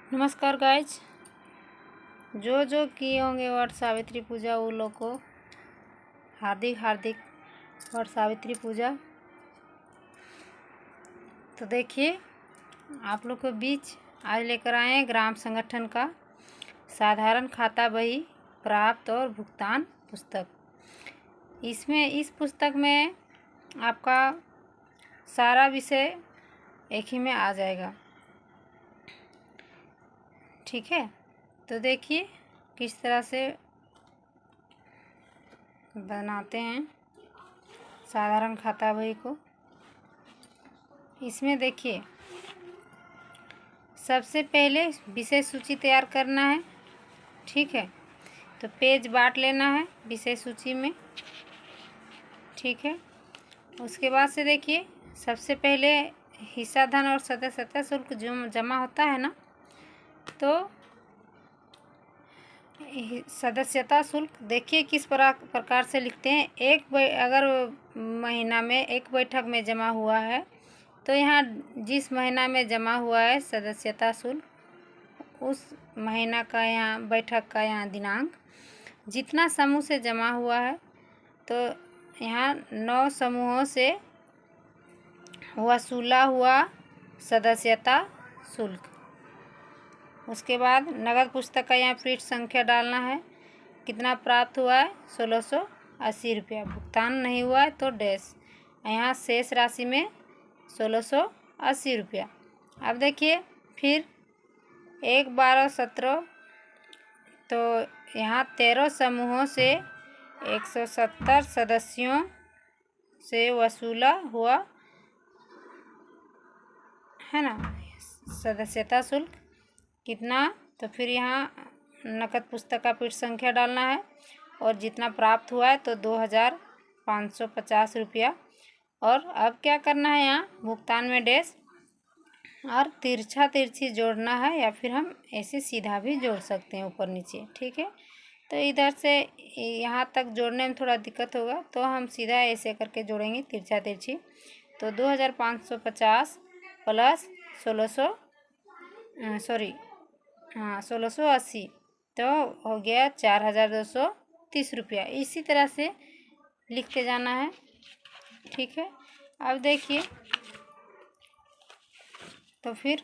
नमस्कार गाइज। जो जो किए होंगे वट सावित्री पूजा वो लोग को हार्दिक हार्दिक वट सावित्री पूजा। तो देखिए आप लोग के बीच आज लेकर आए हैं ग्राम संगठन का साधारण खाता बही प्राप्त और भुगतान पुस्तक। इस पुस्तक में आपका सारा विषय एक ही में आ जाएगा। ठीक है, तो देखिए किस तरह से बनाते हैं साधारण खाता बही को। इसमें देखिए सबसे पहले विषय सूची तैयार करना है। ठीक है, तो पेज बांट लेना है विषय सूची में। ठीक है, उसके बाद से देखिए सबसे पहले हिस्सा धन और सदस्यता शुल्क जो जमा होता है ना, तो सदस्यता शुल्क देखिए किस प्रकार से लिखते हैं। अगर महीना में एक बैठक में जमा हुआ है तो यहाँ जिस महीना में जमा हुआ है सदस्यता शुल्क उस महीना का यहाँ बैठक का यहाँ दिनांक जितना समूह से जमा हुआ है, तो यहाँ 9 समूहों से वसूला हुआ सदस्यता शुल्क। उसके बाद नगद पुस्तक का यहाँ पृष्ठ संख्या डालना है। कितना प्राप्त हुआ है 1680 रुपया। भुगतान नहीं हुआ है तो डैश। यहाँ शेष राशि में 1680 रुपया। अब देखिए फिर 1/12/17 तो यहाँ 13 समूहों से 170 सदस्यों से वसूला हुआ है ना सदस्यता शुल्क। कितना, तो फिर यहाँ नकद पुस्तक का पृष्ठ संख्या डालना है और जितना प्राप्त हुआ है तो 2550 रुपया। और अब क्या करना है, यहाँ भुगतान में डैश और तिरछी जोड़ना है, या फिर हम ऐसे सीधा भी जोड़ सकते हैं ऊपर नीचे। ठीक है, तो इधर से यहाँ तक जोड़ने में थोड़ा दिक्कत होगा तो हम सीधा ऐसे करके जोड़ेंगे तिरछी। तो 2550 प्लस 1680 तो हो गया 4230 रुपया। इसी तरह से लिखते जाना है। ठीक है, अब देखिए तो फिर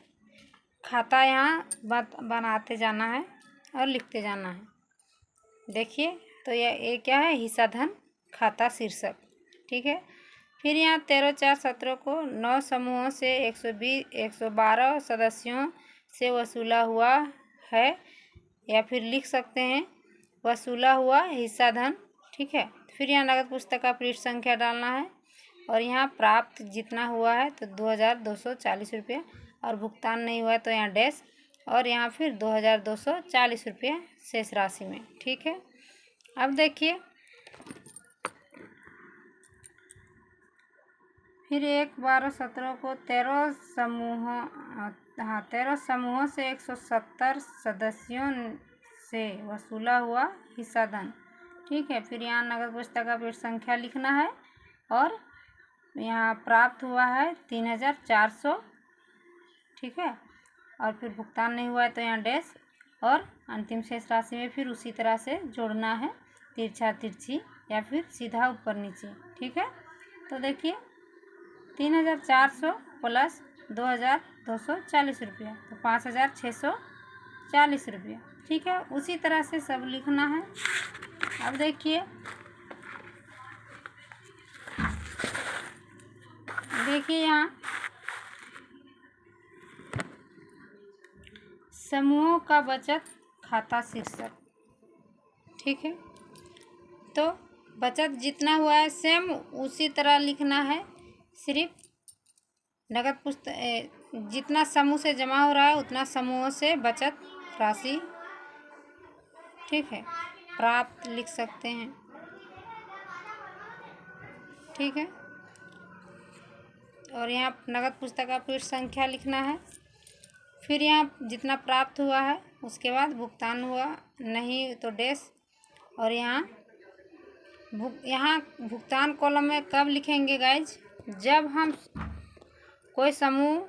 खाता यहाँ बनाते जाना है और लिखते जाना है। देखिए तो ये क्या है, हिस्सा धन खाता शीर्षक। ठीक है, फिर यहाँ 13/4/17 को 9 समूहों से 112 सदस्यों से वसूला हुआ है, या फिर लिख सकते हैं वसूला हुआ हिस्सा धन। ठीक है, फिर यहाँ नगद पुस्तक का पृष्ठ संख्या डालना है और यहाँ प्राप्त जितना हुआ है तो 2240 रुपया, और भुगतान नहीं हुआ है तो यहाँ डैश, और यहाँ फिर 2240 रुपया शेष राशि में। ठीक है, अब देखिए फिर 1/12/17 को 13 समूहों से 170 सदस्यों से वसूला हुआ हिस्सा धन। ठीक है, फिर यहाँ नगद पुस्तक का पृष्ठ संख्या लिखना है और यहाँ प्राप्त हुआ है 3400। ठीक है, और फिर भुगतान नहीं हुआ है तो यहाँ डैश, और अंतिम शेष राशि में फिर उसी तरह से जोड़ना है तिरछी या फिर सीधा ऊपर नीचे। ठीक है, तो देखिए 3400 प्लस 2240 रुपया तो 5640 रुपया। ठीक है, उसी तरह से सब लिखना है। अब देखिए यहाँ समूहों का बचत खाता शीर्षक। ठीक है, तो बचत जितना हुआ है सेम उसी तरह लिखना है। सिर्फ नगद पुस्तक जितना समूह से जमा हो रहा है उतना समूहों से बचत राशि। ठीक है, प्राप्त लिख सकते हैं। ठीक है, और यहाँ नगद पुस्तक का पृष्ठ संख्या लिखना है। फिर यहाँ जितना प्राप्त हुआ है उसके बाद भुगतान हुआ नहीं तो डैश, और यहाँ भुगतान कॉलम में कब लिखेंगे गाइज, जब हम कोई समूह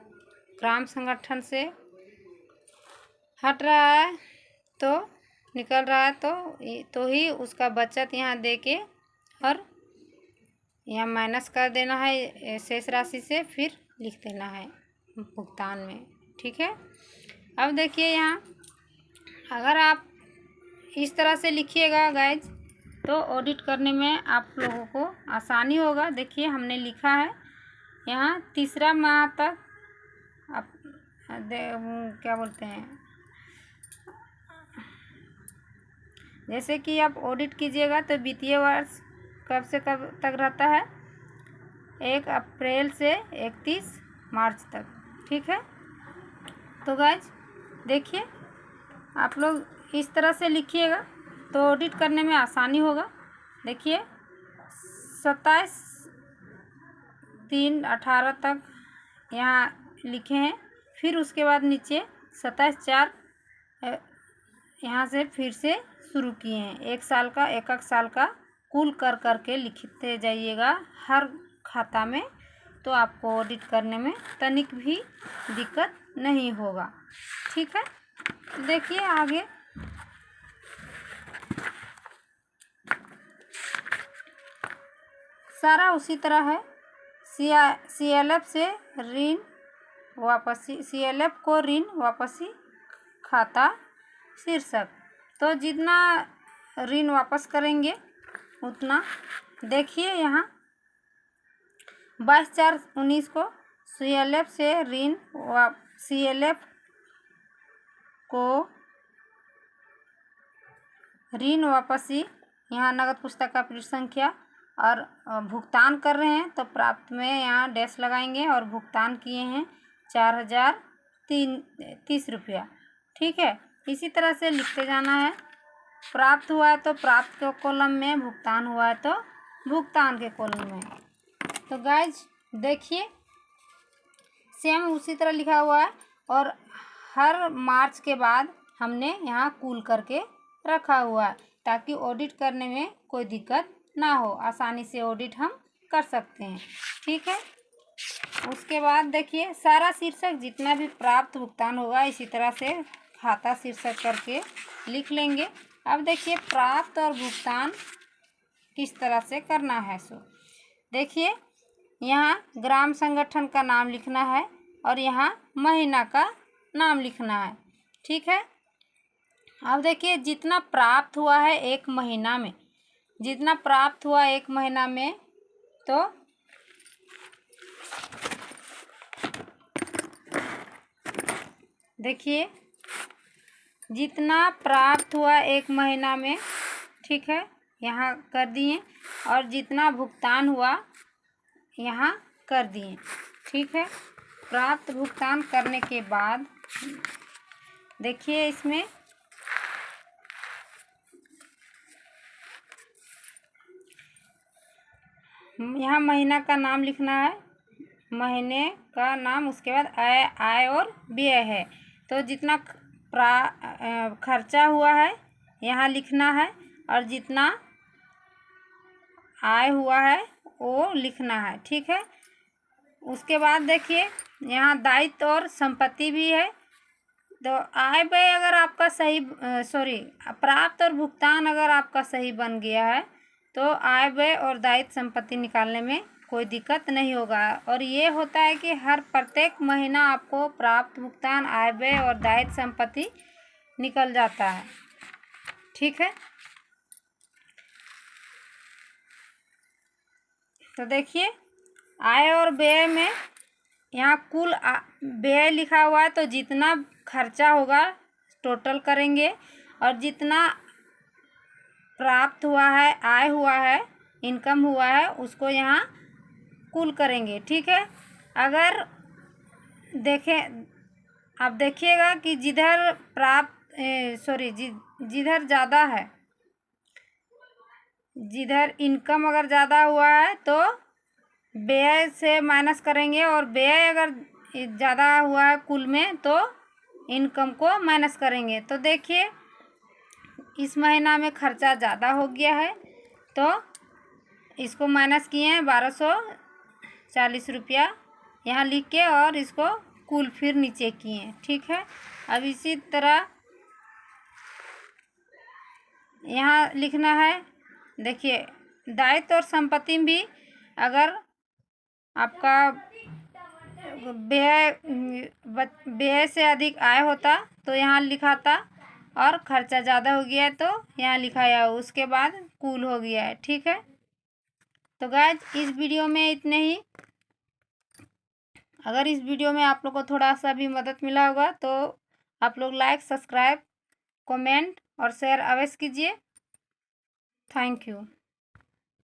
ग्राम संगठन से हट रहा है तो निकल रहा है तो ही उसका बचत यहाँ दे के और यहाँ माइनस कर देना है शेष राशि से, फिर लिख देना है भुगतान में। ठीक है। अब देखिए यहाँ अगर आप इस तरह से लिखिएगा गाइज तो ऑडिट करने में आप लोगों को आसानी होगा। देखिए हमने लिखा है यहाँ तीसरा माह तक आप क्या बोलते हैं, जैसे कि आप ऑडिट कीजिएगा तो वित्तीय वर्ष कब से कब तक रहता है, 1 अप्रैल से 31 मार्च तक। ठीक है। तो गाइज देखिए आप लोग इस तरह से लिखिएगा तो ऑडिट करने में आसानी होगा। देखिए 27/3/18 तक यहाँ लिखे हैं, फिर उसके बाद नीचे 27/4 यहाँ से फिर से शुरू किए हैं। एक साल का एक साल का कुल कर करके लिखते जाइएगा हर खाता में, तो आपको ऑडिट करने में तनिक भी दिक्कत नहीं होगा। ठीक है। देखिए आगे सारा उसी तरह है। CLF से ऋण वापसी, CLF को ऋण वापसी खाता शीर्षक, तो जितना ऋण वापस करेंगे उतना। देखिए यहाँ 22/4/19 को CLF से ऋण CLF को ऋण वापसी, यहाँ नगद पुस्तक का पृष्ठ संख्या और भुगतान कर रहे हैं तो प्राप्त में यहाँ डैश लगाएंगे और भुगतान किए हैं 4,030 रुपया। ठीक है। इसी तरह से लिखते जाना है। प्राप्त हुआ है तो प्राप्त के कॉलम में, भुगतान हुआ है तो भुगतान के कॉलम में। तो गाइज देखिए सेम उसी तरह लिखा हुआ है और हर मार्च के बाद हमने यहाँ कुल करके रखा हुआ है ताकि ऑडिट करने में कोई दिक्कत ना हो, आसानी से ऑडिट हम कर सकते हैं। ठीक है। उसके बाद देखिए सारा शीर्षक जितना भी प्राप्त भुगतान होगा इसी तरह से खाता शीर्षक करके लिख लेंगे। अब देखिए प्राप्त और भुगतान किस तरह से करना है। सो देखिए यहाँ ग्राम संगठन का नाम लिखना है और यहाँ महीना का नाम लिखना है। ठीक है। अब देखिए जितना प्राप्त हुआ है एक महीना में, जितना प्राप्त हुआ एक महीना में, तो देखिए जितना प्राप्त हुआ एक महीना में, ठीक है, यहाँ कर दिए और जितना भुगतान हुआ यहाँ कर दिए। ठीक है। प्राप्त भुगतान करने के बाद देखिए इसमें यहाँ महीना का नाम लिखना है, महीने का नाम, उसके बाद आय और व्यय है, तो जितना खर्चा हुआ है यहाँ लिखना है और जितना आय हुआ है वो लिखना है। ठीक है। उसके बाद देखिए यहाँ दायित्व और संपत्ति भी है, तो आय व्यय अगर आपका सही प्राप्त और भुगतान अगर आपका सही बन गया है तो आय व्यय और दायित्व संपत्ति निकालने में कोई दिक्कत नहीं होगा। और ये होता है कि हर प्रत्येक महीना आपको प्राप्त, भुगतान, आय व्यय और दायित्व संपत्ति निकल जाता है। ठीक है। तो देखिए आय और व्यय में यहाँ कुल व्यय लिखा हुआ है, तो जितना खर्चा होगा टोटल करेंगे और जितना प्राप्त हुआ है, आय हुआ है, इनकम हुआ है, उसको यहाँ कुल करेंगे। ठीक है। अगर देखें आप देखिएगा कि जिधर जिधर ज़्यादा है, जिधर इनकम अगर ज़्यादा हुआ है तो व्यय से माइनस करेंगे और व्यय अगर ज़्यादा हुआ है कुल में तो इनकम को माइनस करेंगे। तो देखिए इस महीना में खर्चा ज़्यादा हो गया है तो इसको माइनस किए हैं 1240 रुपया यहाँ लिख के और इसको कुल फिर नीचे किए हैं। ठीक है। अब इसी तरह यहाँ लिखना है, देखिए दायित्व और संपत्ति भी अगर आपका व्यय से अधिक आय होता तो यहाँ लिखा था, और खर्चा ज़्यादा हो गया है तो यहाँ लिखा है, उसके बाद कुल हो गया है। ठीक है, तो गाइज इस वीडियो में इतने ही। अगर इस वीडियो में आप लोग को थोड़ा सा भी मदद मिला होगा तो आप लोग लाइक, सब्सक्राइब, कमेंट और शेयर अवश्य कीजिए। Thank you.